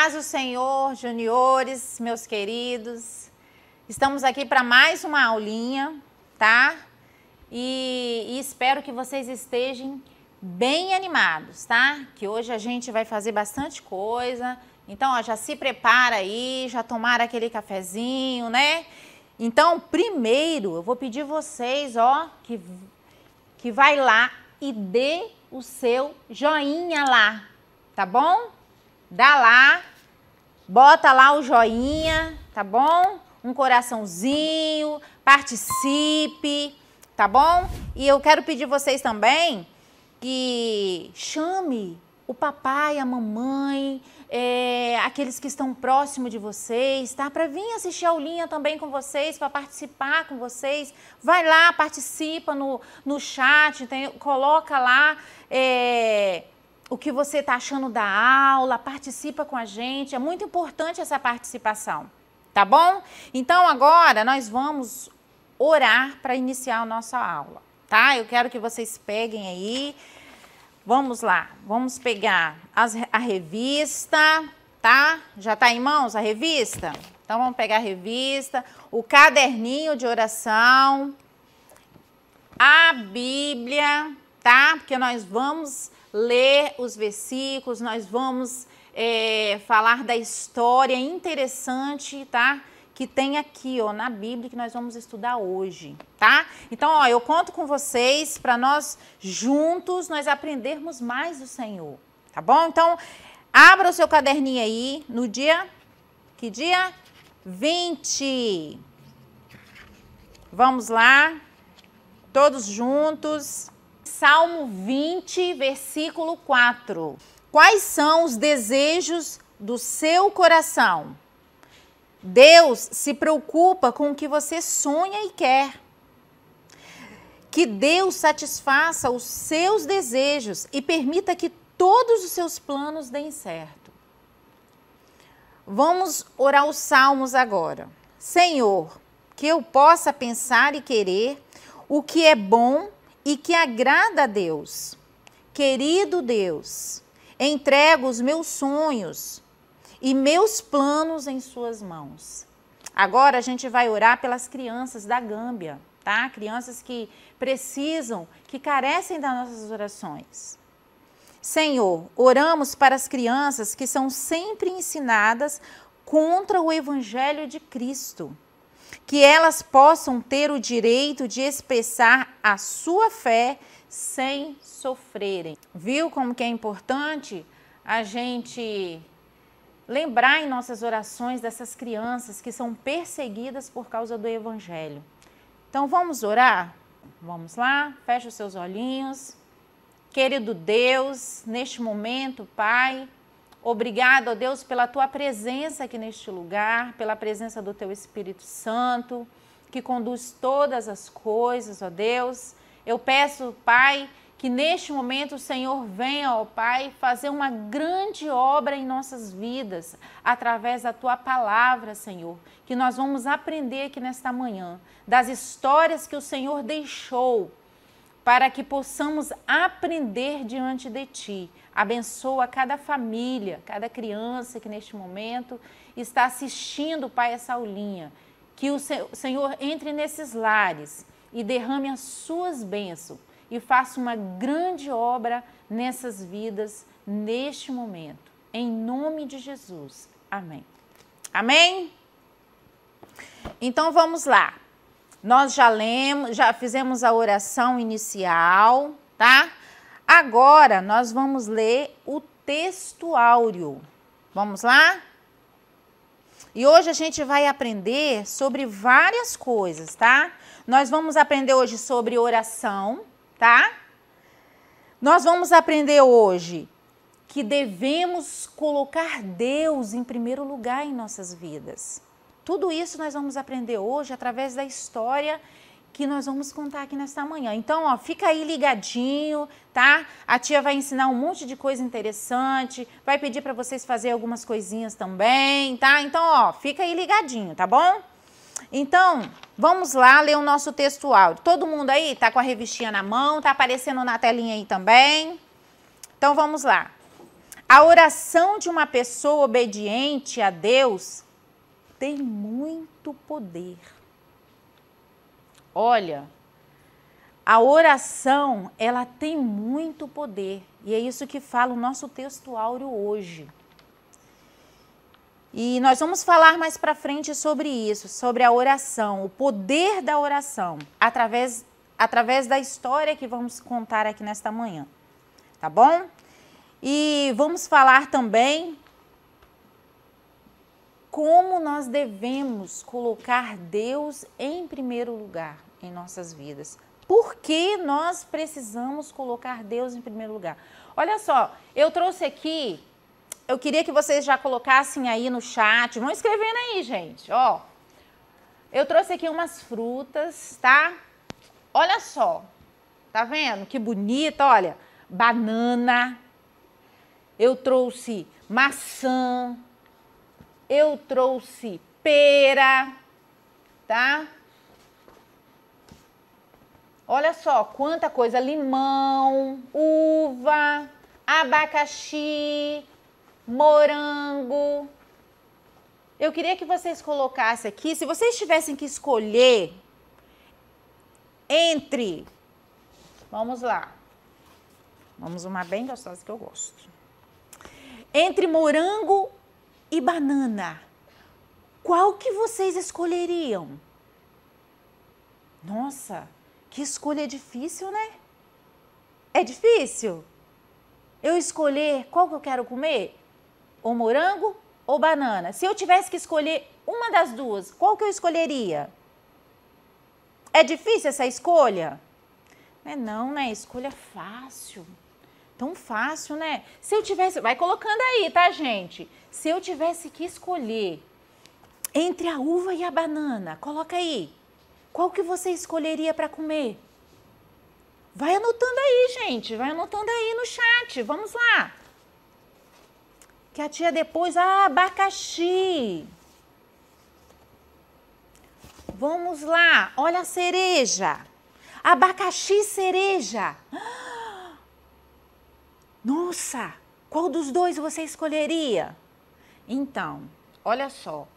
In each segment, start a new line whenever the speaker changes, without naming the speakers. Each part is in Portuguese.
paz do Senhor, juniores, meus queridos. Estamos aqui para mais uma aulinha, tá? E espero que vocês estejam bem animados, tá? Que hoje a gente vai fazer bastante coisa. Então, ó, já se prepara aí, já tomaram aquele cafezinho, né? Então, primeiro, eu vou pedir vocês, ó, que vai lá e dê o seu joinha lá, tá bom? Dá lá, bota lá o joinha, tá bom? Um coraçãozinho, participe, tá bom? E eu quero pedir vocês também que chame o papai, a mamãe, aqueles que estão próximos de vocês, tá? Para vir assistir a aulinha também com vocês, para participar com vocês. Vai lá, participa no chat, coloca lá o que você está achando da aula, participa com a gente. É muito importante essa participação, tá bom? Então, agora nós vamos orar para iniciar a nossa aula, tá? Eu quero que vocês peguem aí. Vamos lá, vamos pegar a revista, tá? Já tá em mãos a revista? Então, vamos pegar a revista, o caderninho de oração, a Bíblia, tá? Porque nós vamos ler os versículos, nós vamos falar da história interessante, tá? Que tem aqui, ó, na Bíblia, que nós vamos estudar hoje, tá? Então, ó, eu conto com vocês para nós juntos nós aprendermos mais do Senhor, tá bom? Então, abra o seu caderninho aí no dia, que dia? 20. Vamos lá, todos juntos. Salmo 20, versículo 4. Quais são os desejos do seu coração? Deus se preocupa com o que você sonha e quer. Que Deus satisfaça os seus desejos e permita que todos os seus planos deem certo. Vamos orar os salmos agora. Senhor, que eu possa pensar e querer o que é bom e que agrada a Deus. Querido Deus, entrego os meus sonhos e meus planos em suas mãos. Agora a gente vai orar pelas crianças da Gâmbia, tá? Crianças que precisam, que carecem das nossas orações. Senhor, oramos para as crianças que são sempre ensinadas contra o Evangelho de Cristo. Que elas possam ter o direito de expressar a sua fé sem sofrerem. Viu como que é importante a gente lembrar em nossas orações dessas crianças que são perseguidas por causa do Evangelho. Então, vamos orar? Vamos lá, fecha os seus olhinhos. Querido Deus, neste momento, Pai, obrigado, ó Deus, pela Tua presença aqui neste lugar, pela presença do Teu Espírito Santo, que conduz todas as coisas, ó Deus. Eu peço, Pai, que neste momento o Senhor venha, ó Pai, fazer uma grande obra em nossas vidas, através da Tua palavra, Senhor, que nós vamos aprender aqui nesta manhã, das histórias que o Senhor deixou, para que possamos aprender diante de Ti. Abençoa cada família, cada criança que neste momento está assistindo, Pai, essa aulinha. Que o Senhor entre nesses lares e derrame as suas bênçãos e faça uma grande obra nessas vidas neste momento. Em nome de Jesus. Amém. Amém? Então vamos lá. Nós já lemos, já fizemos a oração inicial, tá? Agora nós vamos ler o texto áureo. Vamos lá? E hoje a gente vai aprender sobre várias coisas, tá? Nós vamos aprender hoje sobre oração, tá? Nós vamos aprender hoje que devemos colocar Deus em primeiro lugar em nossas vidas. Tudo isso nós vamos aprender hoje através da história que nós vamos contar aqui nesta manhã. Então, ó, fica aí ligadinho, tá? A tia vai ensinar um monte de coisa interessante, vai pedir para vocês fazer algumas coisinhas também, tá? Então, ó, fica aí ligadinho, tá bom? Então, vamos lá ler o nosso texto áudio. Todo mundo aí tá com a revistinha na mão, tá aparecendo na telinha aí também? Então, vamos lá. A oração de uma pessoa obediente a Deus tem muito poder. Olha, a oração, ela tem muito poder. E é isso que fala o nosso texto áureo hoje. E nós vamos falar mais para frente sobre isso, sobre a oração, o poder da oração, através da história que vamos contar aqui nesta manhã. Tá bom? E vamos falar também como nós devemos colocar Deus em primeiro lugar em nossas vidas. Por que nós precisamos colocar Deus em primeiro lugar? Olha só, eu trouxe aqui, eu queria que vocês já colocassem aí no chat, vão escrevendo aí, gente, ó. Eu trouxe aqui umas frutas, tá? Olha só, tá vendo? Que bonita, olha, banana, eu trouxe maçã, eu trouxe pera, tá? Olha só, quanta coisa, limão, uva, abacaxi, morango. Eu queria que vocês colocassem aqui, se vocês tivessem que escolher entre, vamos lá, vamos uma bem gostosa que eu gosto. Entre morango e banana, qual que vocês escolheriam? Nossa, que escolha difícil, né? É difícil? Eu escolher qual que eu quero comer? Ou morango ou banana? Se eu tivesse que escolher uma das duas, qual que eu escolheria? É difícil essa escolha? Não, né? Escolha fácil. Tão fácil, né? Se eu tivesse... Vai colocando aí, tá, gente? Se eu tivesse que escolher entre a uva e a banana, coloca aí. Qual que você escolheria para comer? Vai anotando aí, gente. Vai anotando aí no chat. Vamos lá. Que a tia depois... Ah, abacaxi. Vamos lá. Olha a cereja. Abacaxi e cereja. Nossa, qual dos dois você escolheria? Então, olha só.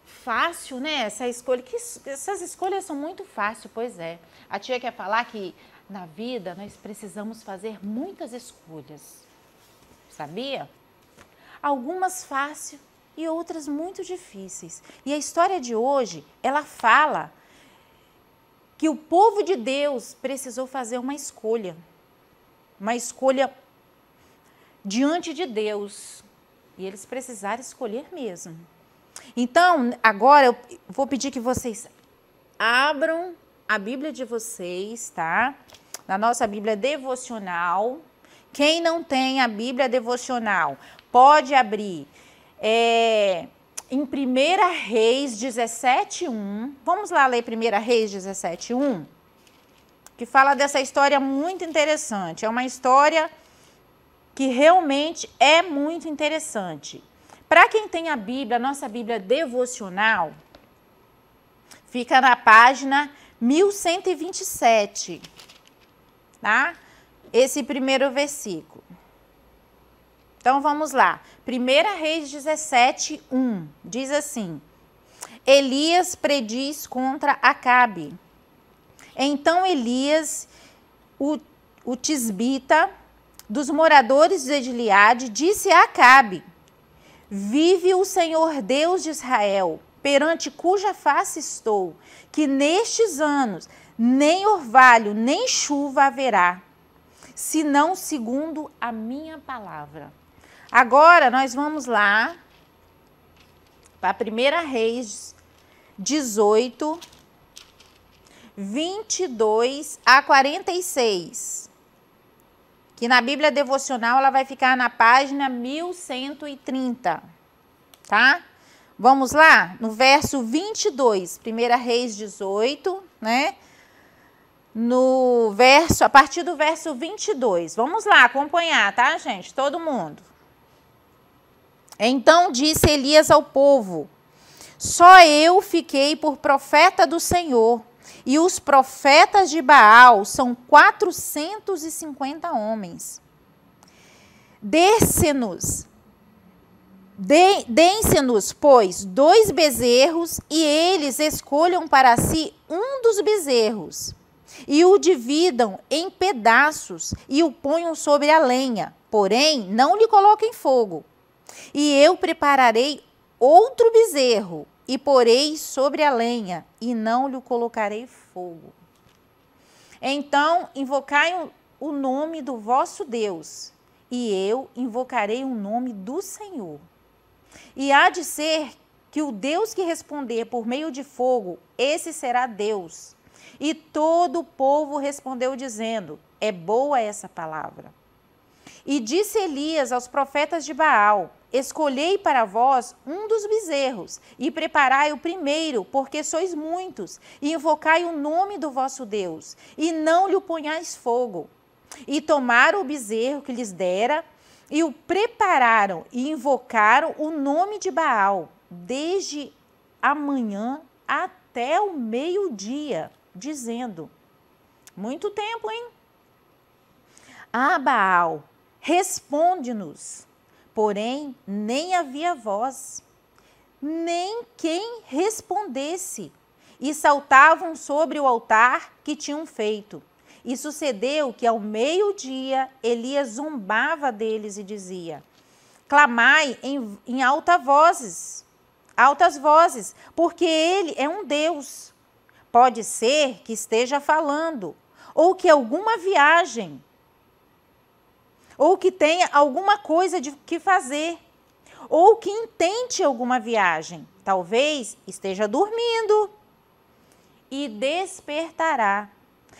Fácil, né? Essa escolha. Essas escolhas são muito fáceis, pois é. A tia quer falar que na vida nós precisamos fazer muitas escolhas. Sabia? Algumas fáceis e outras muito difíceis. E a história de hoje, ela fala que o povo de Deus precisou fazer uma escolha. Uma escolha diante de Deus. E eles precisaram escolher mesmo. Então, agora eu vou pedir que vocês abram a Bíblia de vocês, tá? Na nossa Bíblia devocional. Quem não tem a Bíblia devocional, pode abrir em 1 Reis 17:1. Vamos lá ler 1 Reis 17:1, que fala dessa história muito interessante. É uma história que realmente é muito interessante. Para quem tem a Bíblia, a nossa Bíblia devocional, fica na página 1127, tá? Esse primeiro versículo. Então, vamos lá. 1 Reis 17:1, diz assim: Elias prediz contra Acabe. Então, Elias, o tisbita, dos moradores de Gileade, disse a Acabe: Vive o Senhor Deus de Israel, perante cuja face estou, que nestes anos nem orvalho, nem chuva haverá, senão segundo a minha palavra. Agora nós vamos lá para 1 Reis 18, 22 a 46. Que na Bíblia devocional ela vai ficar na página 1130, tá? Vamos lá? No verso 22, 1 Reis 18, né? A partir do verso 22. Vamos lá acompanhar, tá, gente? Todo mundo. Então disse Elias ao povo: Só eu fiquei por profeta do Senhor, e os profetas de Baal são 450 homens. Dêem-se-nos, pois, 2 bezerros, e eles escolham para si um dos bezerros, e o dividam em pedaços, e o ponham sobre a lenha, porém não lhe coloquem fogo. E eu prepararei outro bezerro, e porei sobre a lenha, e não lhe colocarei fogo. Então invocai o nome do vosso Deus, e eu invocarei o nome do Senhor. E há de ser que o Deus que responder por meio de fogo, esse será Deus. E todo o povo respondeu dizendo, é boa essa palavra. E disse Elias aos profetas de Baal, escolhei para vós um dos bezerros, e preparai o primeiro, porque sois muitos, e invocai o nome do vosso Deus, e não lhe ponhais fogo. E tomaram o bezerro que lhes dera, e o prepararam, e invocaram o nome de Baal, desde a manhã até o meio-dia, dizendo, muito tempo, hein? Ah, Baal, responde-nos. Porém, nem havia voz, nem quem respondesse. E saltavam sobre o altar que tinham feito. E sucedeu que ao meio-dia Elias zombava deles e dizia, clamai em altas vozes, porque ele é um Deus. Pode ser que esteja falando, ou que alguma viagem, ou que tenha alguma coisa de que fazer, ou que intente alguma viagem. Talvez esteja dormindo e despertará.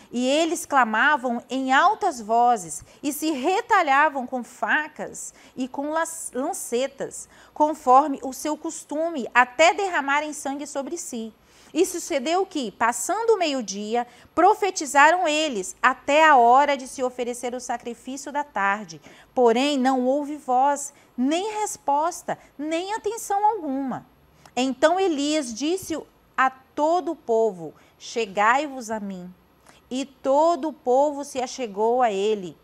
E eles clamavam em altas vozes e se retalhavam com facas e com lancetas, conforme o seu costume, até derramarem sangue sobre si. E sucedeu que, passando o meio-dia, profetizaram eles até a hora de se oferecer o sacrifício da tarde. Porém, não houve voz, nem resposta, nem atenção alguma. Então Elias disse a todo o povo, chegai-vos a mim. E todo o povo se achegou a ele.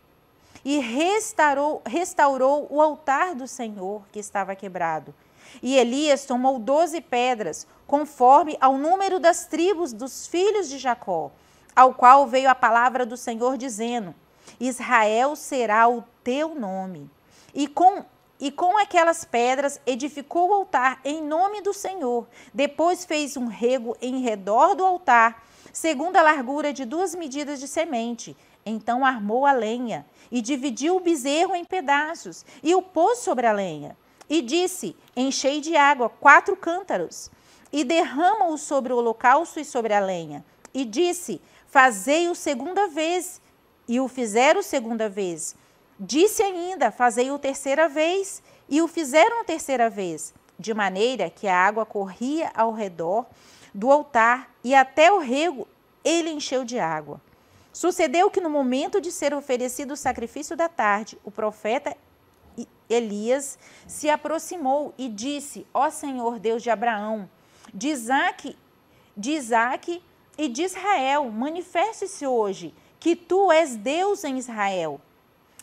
E restaurou o altar do Senhor, que estava quebrado. E Elias tomou 12 pedras, conforme ao número das tribos dos filhos de Jacó, ao qual veio a palavra do Senhor, dizendo, Israel será o teu nome. E com aquelas pedras edificou o altar em nome do Senhor. Depois fez um rego em redor do altar, segundo a largura de 2 medidas de semente. Então armou a lenha e dividiu o bezerro em pedaços e o pôs sobre a lenha. E disse, enchei de água 4 cântaros e derrama-o sobre o holocausto e sobre a lenha. E disse, fazei-o segunda vez. E o fizeram segunda vez. Disse ainda, fazei-o terceira vez. E o fizeram terceira vez. De maneira que a água corria ao redor do altar e até o rego ele encheu de água. Sucedeu que no momento de ser oferecido o sacrifício da tarde, o profeta Elias se aproximou e disse, ó Senhor Deus de Abraão, de Isaque e de Israel, manifeste-se hoje que tu és Deus em Israel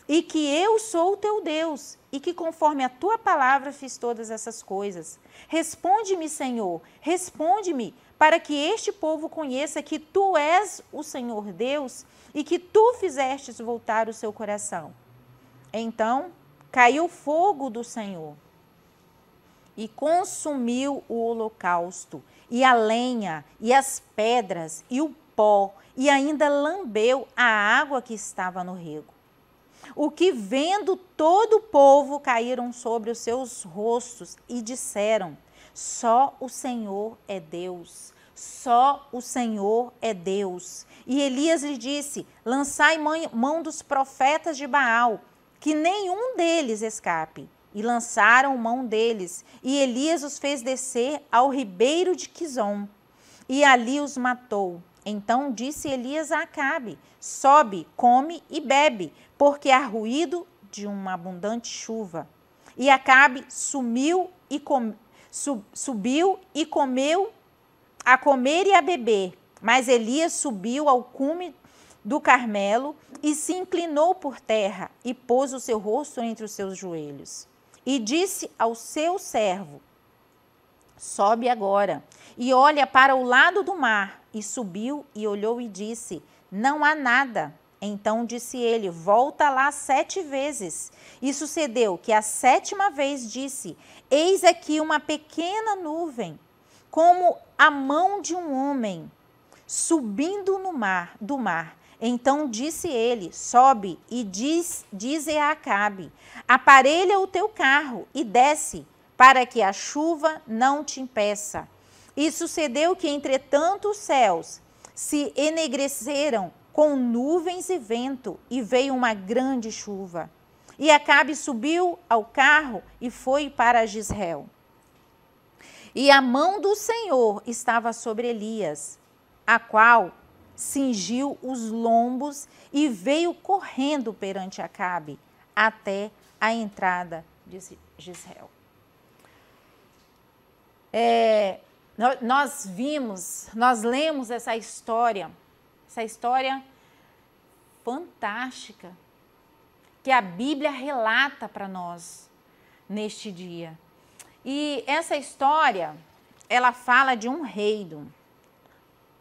e que eu sou o teu Deus e que conforme a tua palavra fiz todas essas coisas. Responde-me, Senhor, responde-me, para que este povo conheça que tu és o Senhor Deus e que tu fizestes voltar o seu coração. Então caiu fogo do Senhor e consumiu o holocausto, e a lenha, e as pedras, e o pó, e ainda lambeu a água que estava no rego. O que vendo todo o povo caíram sobre os seus rostos e disseram, só o Senhor é Deus, só o Senhor é Deus. E Elias lhe disse, lançai mão dos profetas de Baal, que nenhum deles escape. E lançaram mão deles, e Elias os fez descer ao ribeiro de Quizom, e ali os matou. Então disse Elias a Acabe, sobe, come e bebe, porque há ruído de uma abundante chuva. E Acabe subiu e comeu a comer e a beber, mas Elias subiu ao cume do Carmelo e se inclinou por terra e pôs o seu rosto entre os seus joelhos. E disse ao seu servo: sobe agora e olha para o lado do mar. E subiu e olhou e disse: não há nada. Então disse ele: volta lá 7 vezes. E sucedeu que a 7ª vez disse: eis aqui uma pequena nuvem, como a mão de um homem, subindo do mar. Então disse ele: sobe e dize a Acabe: aparelha o teu carro e desce, para que a chuva não te impeça. E sucedeu que, entretanto, os céus se enegreceram com nuvens e vento, e veio uma grande chuva. E Acabe subiu ao carro e foi para Jezreel. E a mão do Senhor estava sobre Elias, a qual cingiu os lombos e veio correndo perante Acabe até a entrada de Jezreel. Nós lemos essa história fantástica que a Bíblia relata para nós neste dia. E essa história, ela fala de um reino.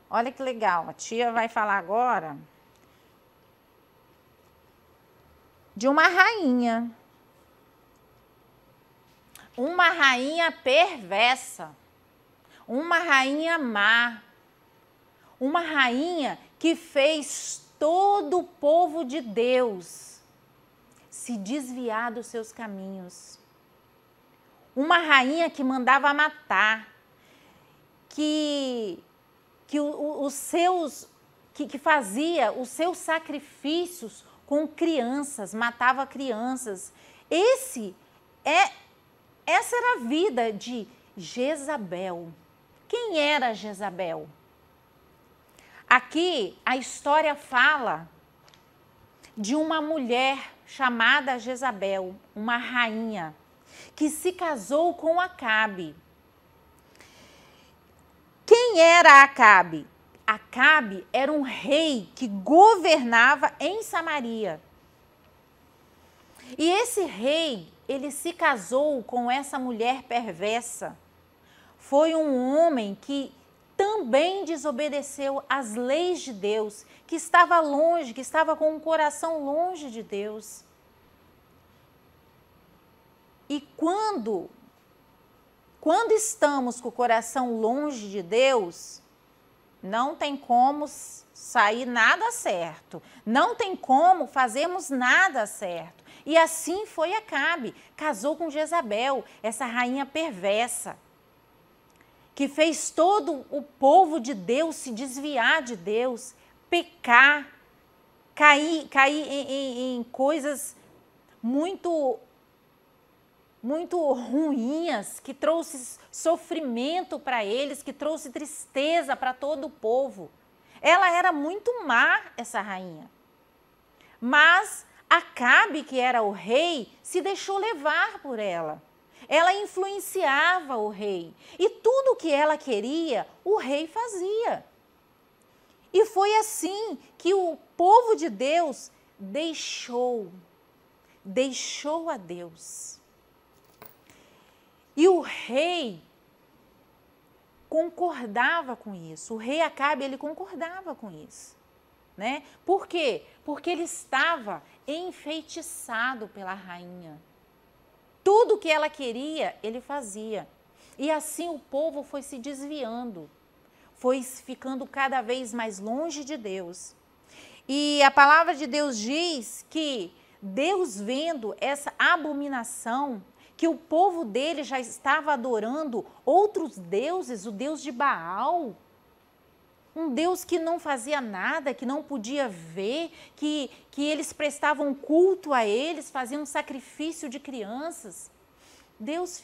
Olha que legal, a tia vai falar agora de uma rainha perversa, uma rainha má, uma rainha que fez todo o povo de Deus se desviar dos seus caminhos. Uma rainha que mandava matar, que fazia os seus sacrifícios com crianças, matava crianças. Essa era a vida de Jezabel. Quem era Jezabel? Aqui a história fala de uma mulher chamada Jezabel, uma rainha, que se casou com Acabe. Quem era Acabe? Acabe era um rei que governava em Samaria. E esse rei, ele se casou com essa mulher perversa. Foi um homem que também desobedeceu às leis de Deus, que estava longe, que estava com o coração longe de Deus. E quando estamos com o coração longe de Deus, não tem como sair nada certo, não tem como fazermos nada certo. E assim foi Acabe, casou com Jezabel, essa rainha perversa, que fez todo o povo de Deus se desviar de Deus, pecar, cair em coisas muito ruins, que trouxe sofrimento para eles, que trouxe tristeza para todo o povo. Ela era muito má, essa rainha. Mas Acabe, que era o rei, se deixou levar por ela. Ela influenciava o rei. E tudo que ela queria, o rei fazia. E foi assim que o povo de Deus deixou a Deus. E o rei concordava com isso. O rei Acabe, ele concordava com isso, né? Por quê? Porque ele estava enfeitiçado pela rainha. Tudo que ela queria, ele fazia. E assim o povo foi se desviando, foi ficando cada vez mais longe de Deus. E a palavra de Deus diz que Deus, vendo essa abominação, que o povo dele já estava adorando outros deuses, o Deus de Baal, um Deus que não fazia nada, que não podia ver, que eles prestavam culto a eles, faziam sacrifício de crianças. Deus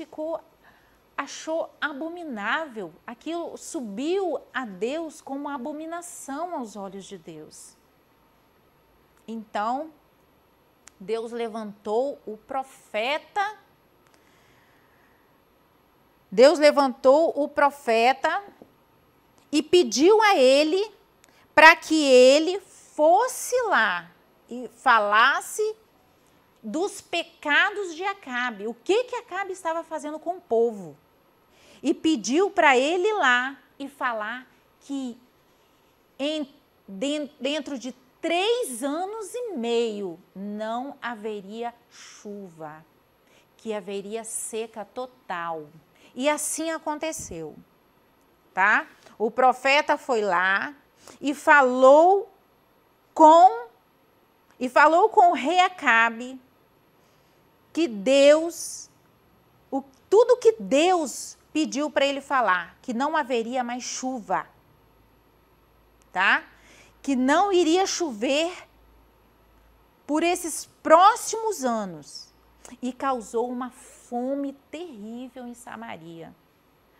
achou abominável, aquilo subiu a Deus como uma abominação aos olhos de Deus. Então, Deus levantou o profeta e pediu a ele para que ele fosse lá e falasse dos pecados de Acabe. O que Acabe estava fazendo com o povo? E pediu para ele ir lá e falar que dentro de 3 anos e meio não haveria chuva, que haveria seca total. E assim aconteceu, tá? O profeta foi lá e falou com o rei Acabe que tudo que Deus pediu para ele falar, que não haveria mais chuva, tá? Que não iria chover por esses próximos anos. E causou uma fome terrível em Samaria.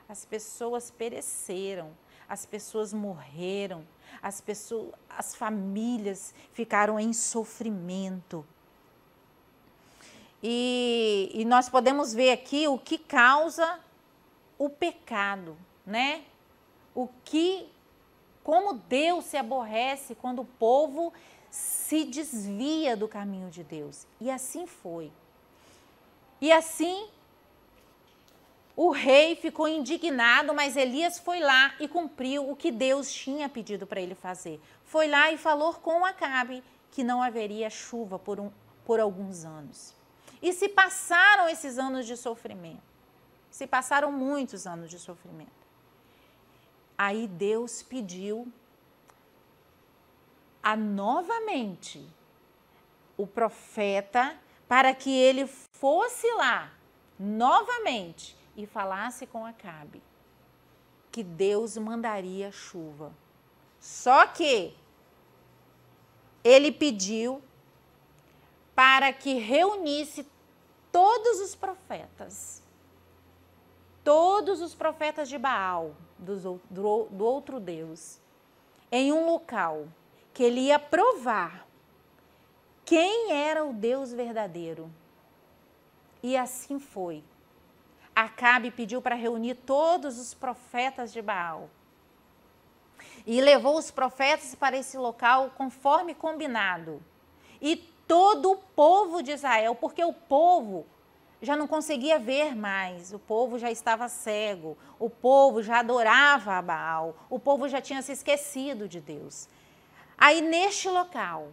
As pessoas pereceram, as pessoas morreram, as famílias ficaram em sofrimento. E nós podemos ver aqui o que causa o pecado, né? Como Deus se aborrece quando o povo se desvia do caminho de Deus. E assim foi. E assim o rei ficou indignado, mas Elias foi lá e cumpriu o que Deus tinha pedido para ele fazer. Foi lá e falou com Acabe que não haveria chuva por alguns anos. E se passaram esses anos de sofrimento. Se passaram muitos anos de sofrimento. Aí Deus pediu novamente o profeta para que ele fosse lá novamente e falasse com Acabe que Deus mandaria chuva. Só que ele pediu para que reunisse todos os profetas de Baal, do outro Deus, em um local que ele ia provar quem era o Deus verdadeiro. E assim foi. Acabe pediu para reunir todos os profetas de Baal. E levou os profetas para esse local conforme combinado. E todo o povo de Israel, porque o povo já não conseguia ver mais, o povo já estava cego, o povo já adorava a Baal, o povo já tinha se esquecido de Deus. Aí neste local,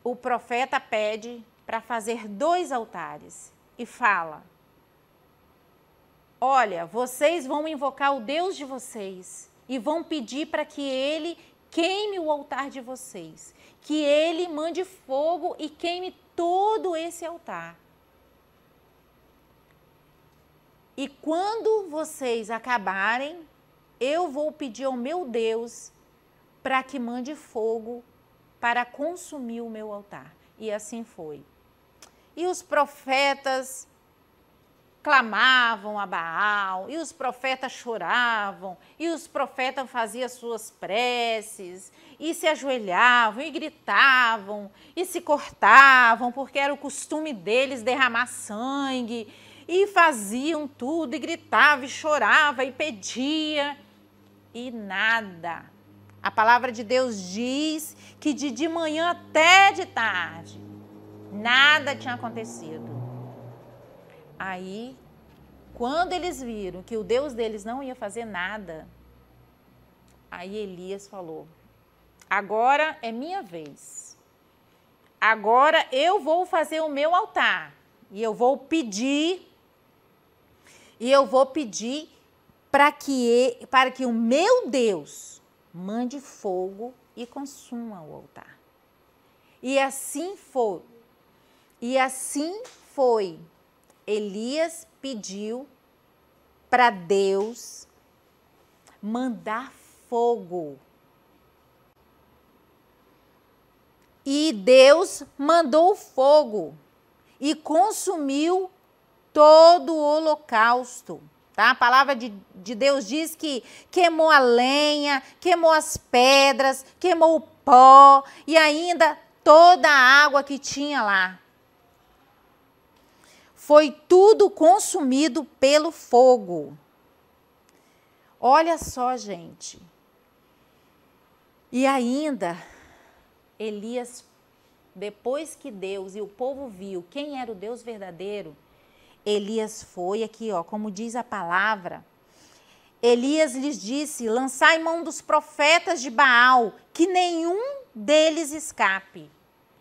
o profeta pede para fazer 2 altares e fala: olha, vocês vão invocar o Deus de vocês e vão pedir para que ele queime o altar de vocês, que ele mande fogo e queime todo esse altar. E quando vocês acabarem, eu vou pedir ao meu Deus para que mande fogo para consumir o meu altar. E assim foi. E os profetas clamavam a Baal, e os profetas choravam, e os profetas faziam suas preces, e se ajoelhavam, e gritavam, e se cortavam, porque era o costume deles derramar sangue, e faziam tudo, e gritava, e chorava, e pedia, e nada. A palavra de Deus diz que de manhã até de tarde, nada tinha acontecido. Aí, quando eles viram que o Deus deles não ia fazer nada, aí Elias falou: agora é minha vez. Agora eu vou fazer o meu altar. E eu vou pedir para que o meu Deus mande fogo e consuma o altar. E assim foi. Elias pediu para Deus mandar fogo. E Deus mandou fogo e consumiu todo o holocausto. Tá? A palavra de Deus diz que queimou a lenha, queimou as pedras, queimou o pó e ainda toda a água que tinha lá. Foi tudo consumido pelo fogo. Olha só, gente. E ainda, Elias, depois que Deus e o povo viu quem era o Deus verdadeiro, Elias foi aqui, ó, como diz a palavra, Elias lhes disse: lançai mão dos profetas de Baal, que nenhum deles escape.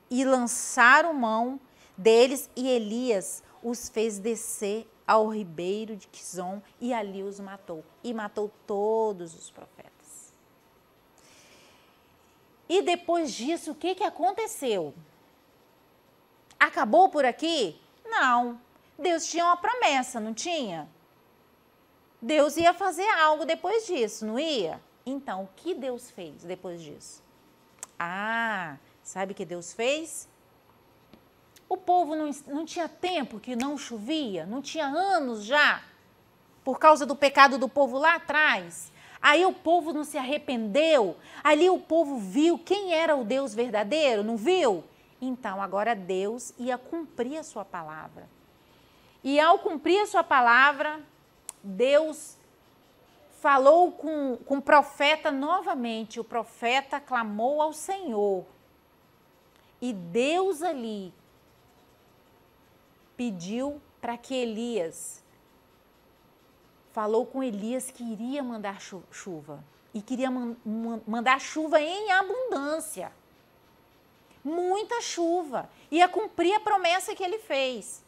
E lançaram mão deles, e Elias os fez descer ao ribeiro de Quizon, e ali os matou. E matou todos os profetas. E depois disso, o que aconteceu? Acabou por aqui? Não. Deus tinha uma promessa, não tinha? Deus ia fazer algo depois disso, não ia? Então, o que Deus fez depois disso? Ah, sabe o que Deus fez? O povo não tinha tempo que não chovia, não tinha anos já, por causa do pecado do povo lá atrás. Aí o povo não se arrependeu, ali o povo viu quem era o Deus verdadeiro, não viu? Então, agora Deus ia cumprir a sua palavra. E ao cumprir a sua palavra, Deus falou com o profeta novamente. O profeta clamou ao Senhor. E Deus ali pediu para que Elias, falou com Elias que iria mandar chuva. E queria mandar chuva em abundância. Muita chuva. Ia cumprir a promessa que ele fez.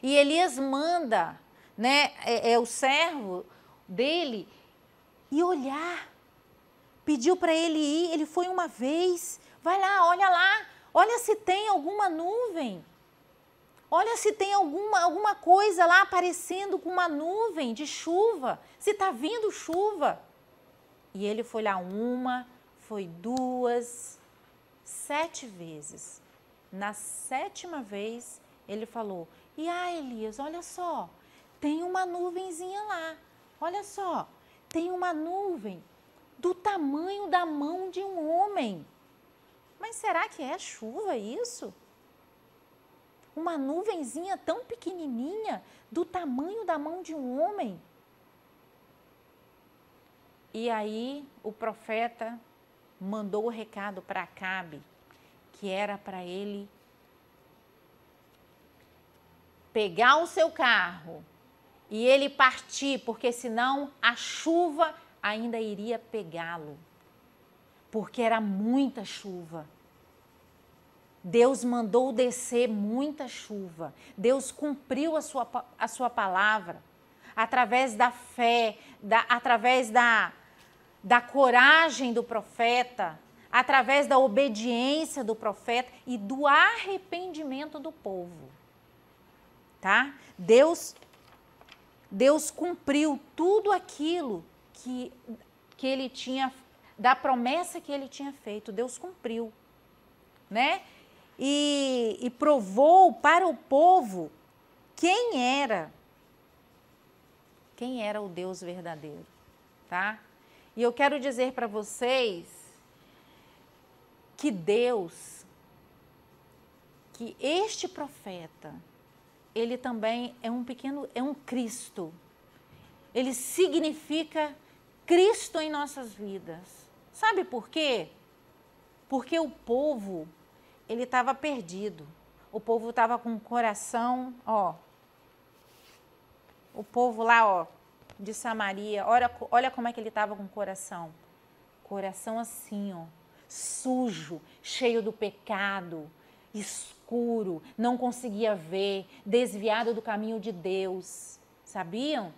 E Elias manda, né, o servo dele ir olhar. Pediu para ele ir, ele foi uma vez. Vai lá, olha se tem alguma nuvem. Olha se tem alguma coisa lá aparecendo com uma nuvem de chuva, se está vindo chuva. E ele foi lá uma, foi duas, 7 vezes. Na 7ª vez, ele falou: e Elias, olha só, tem uma nuvenzinha lá. Olha só, tem uma nuvem do tamanho da mão de um homem. Mas será que é chuva isso? Uma nuvenzinha tão pequenininha, do tamanho da mão de um homem. E aí o profeta mandou o recado para Acabe, que era para ele pegar o seu carro e ele partir, porque senão a chuva ainda iria pegá-lo, porque era muita chuva. Deus mandou descer muita chuva. Deus cumpriu a sua palavra através da fé, através da coragem do profeta, através da obediência do profeta e do arrependimento do povo. Tá? Deus cumpriu tudo aquilo que ele tinha, da promessa que ele tinha feito. Deus cumpriu, né? E provou para o povo quem era o Deus verdadeiro, tá? E eu quero dizer para vocês que que este profeta, ele também é um Cristo. Ele significa Cristo em nossas vidas. Sabe por quê? Porque o povo, ele estava perdido. O povo estava com o coração, ó. O povo lá, ó, de Samaria, olha como é que ele estava com o coração. Coração assim, ó, sujo, cheio do pecado, escuro, não conseguia ver, desviado do caminho de Deus. Sabiam?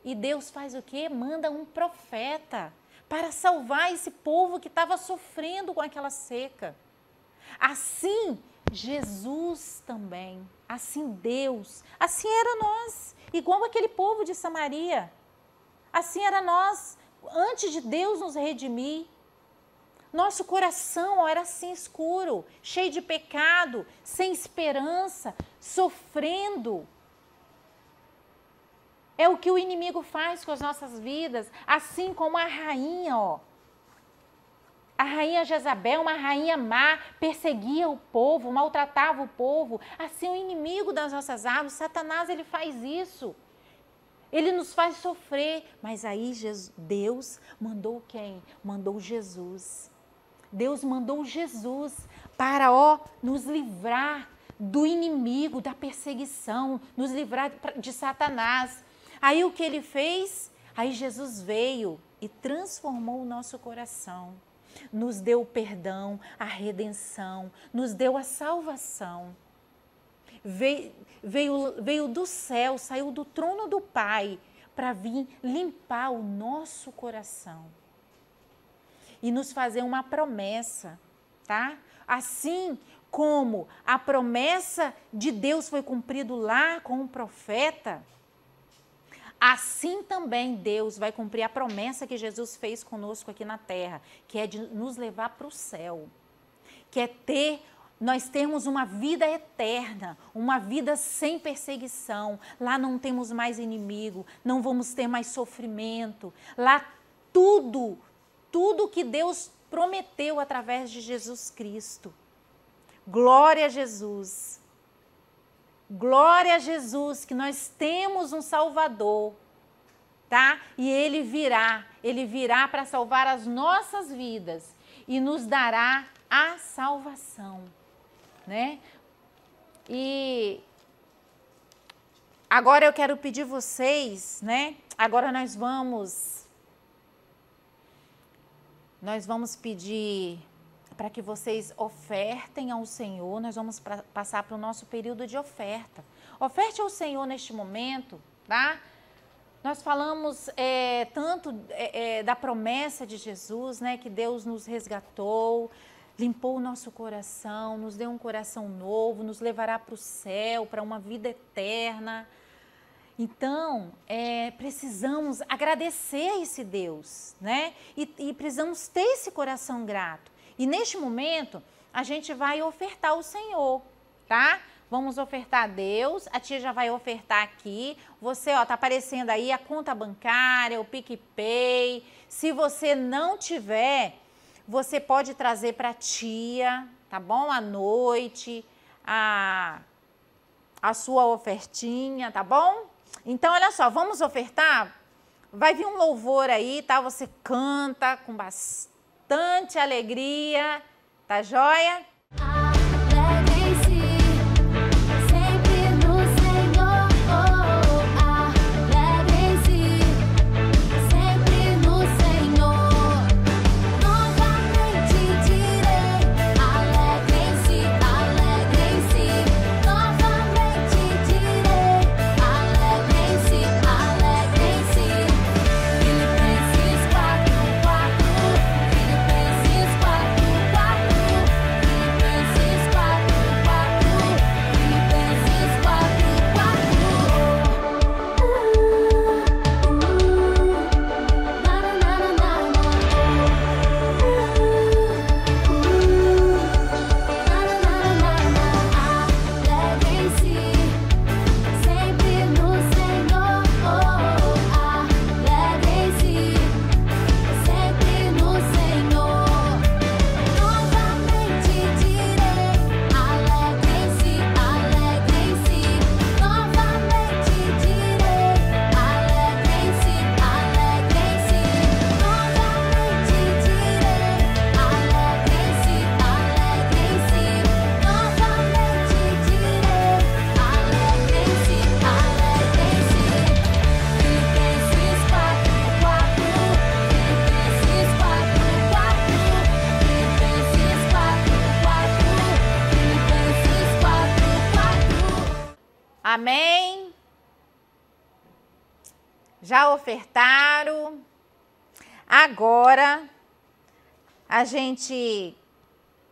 E Deus faz o quê? Manda um profeta para salvar esse povo que estava sofrendo com aquela seca. Assim, Jesus também, assim Deus, assim era nós, igual aquele povo de Samaria. Assim era nós, antes de Deus nos redimir. Nosso coração era assim escuro, cheio de pecado, sem esperança, sofrendo. É o que o inimigo faz com as nossas vidas, assim como a rainha, ó. A rainha Jezabel, uma rainha má, perseguia o povo, maltratava o povo. Assim o inimigo das nossas almas, Satanás, ele faz isso. Ele nos faz sofrer, mas aí Deus mandou quem? Mandou Jesus. Deus mandou Jesus para, nos livrar do inimigo, da perseguição, nos livrar de Satanás. Aí o que ele fez? Aí Jesus veio e transformou o nosso coração. Nos deu o perdão, a redenção, nos deu a salvação. Veio do céu, saiu do trono do Pai para vir limpar o nosso coração e nos fazer uma promessa, tá? Assim como a promessa de Deus foi cumprida lá com o profeta, assim também Deus vai cumprir a promessa que Jesus fez conosco aqui na terra, que é de nos levar para o céu, que é nós temos uma vida eterna, uma vida sem perseguição. Lá não temos mais inimigo, não vamos ter mais sofrimento. Lá tudo que Deus prometeu através de Jesus Cristo. Glória a Jesus. Glória a Jesus, que nós temos um Salvador, tá? E Ele virá para salvar as nossas vidas e nos dará a salvação, né? E agora eu quero pedir vocês, né? Agora nós vamos pedir para que vocês ofertem ao Senhor. Nós vamos passar para o nosso período de oferta. Oferte ao Senhor neste momento, tá? Nós falamos tanto da promessa de Jesus, né? Que Deus nos resgatou, limpou o nosso coração, nos deu um coração novo, nos levará para o céu, para uma vida eterna. Então, precisamos agradecer a esse Deus, né? E precisamos ter esse coração grato. E neste momento, a gente vai ofertar ao Senhor, tá? Vamos ofertar a Deus, a tia já vai ofertar aqui. Você, tá aparecendo aí a conta bancária, o PicPay. Se você não tiver, você pode trazer para a tia, tá bom? À noite, a sua ofertinha, tá bom? Então, olha só, vamos ofertar? Vai vir um louvor aí, tá? Você canta com bastante alegria, tá joia? Amém? Já ofertaram? Agora,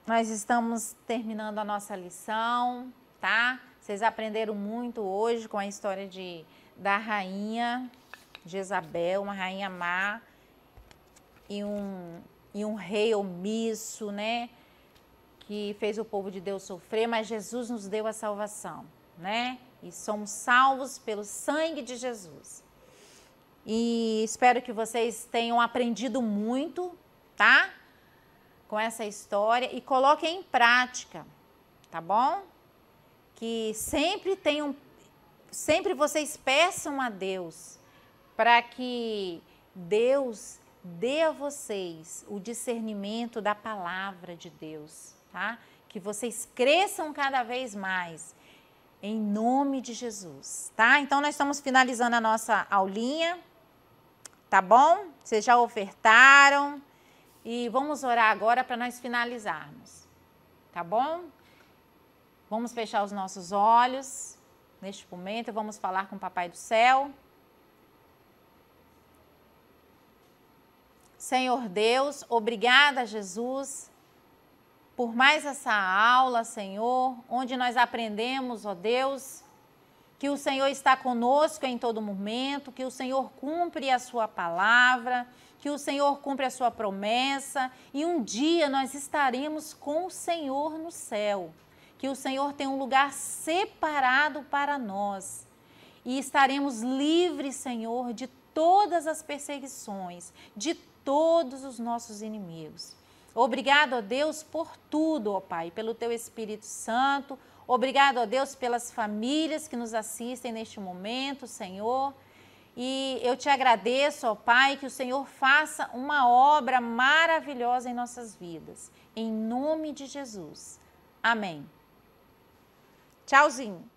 nós estamos terminando a nossa lição, tá? Vocês aprenderam muito hoje com a história da rainha Jezabel, uma rainha má e um rei omisso, né? Que fez o povo de Deus sofrer, mas Jesus nos deu a salvação, né? E somos salvos pelo sangue de Jesus. E espero que vocês tenham aprendido muito, tá? Com essa história e coloquem em prática, tá bom? Que sempre vocês peçam a Deus para que Deus dê a vocês o discernimento da palavra de Deus, tá? Que vocês cresçam cada vez mais, em nome de Jesus, tá? Então, nós estamos finalizando a nossa aulinha, tá bom? Vocês já ofertaram e vamos orar agora para nós finalizarmos, tá bom? Vamos fechar os nossos olhos neste momento e vamos falar com o Papai do Céu. Senhor Deus, obrigada, Jesus, por mais essa aula, Senhor, onde nós aprendemos, ó Deus, que o Senhor está conosco em todo momento, que o Senhor cumpre a sua palavra, que o Senhor cumpre a sua promessa e um dia nós estaremos com o Senhor no céu, que o Senhor tem um lugar separado para nós e estaremos livres, Senhor, de todas as perseguições, de todos os nossos inimigos. Obrigado, ó Deus, por tudo, ó Pai, pelo Teu Espírito Santo. Obrigado, ó Deus, pelas famílias que nos assistem neste momento, Senhor. E eu te agradeço, ó Pai, que o Senhor faça uma obra maravilhosa em nossas vidas. Em nome de Jesus. Amém. Tchauzinho.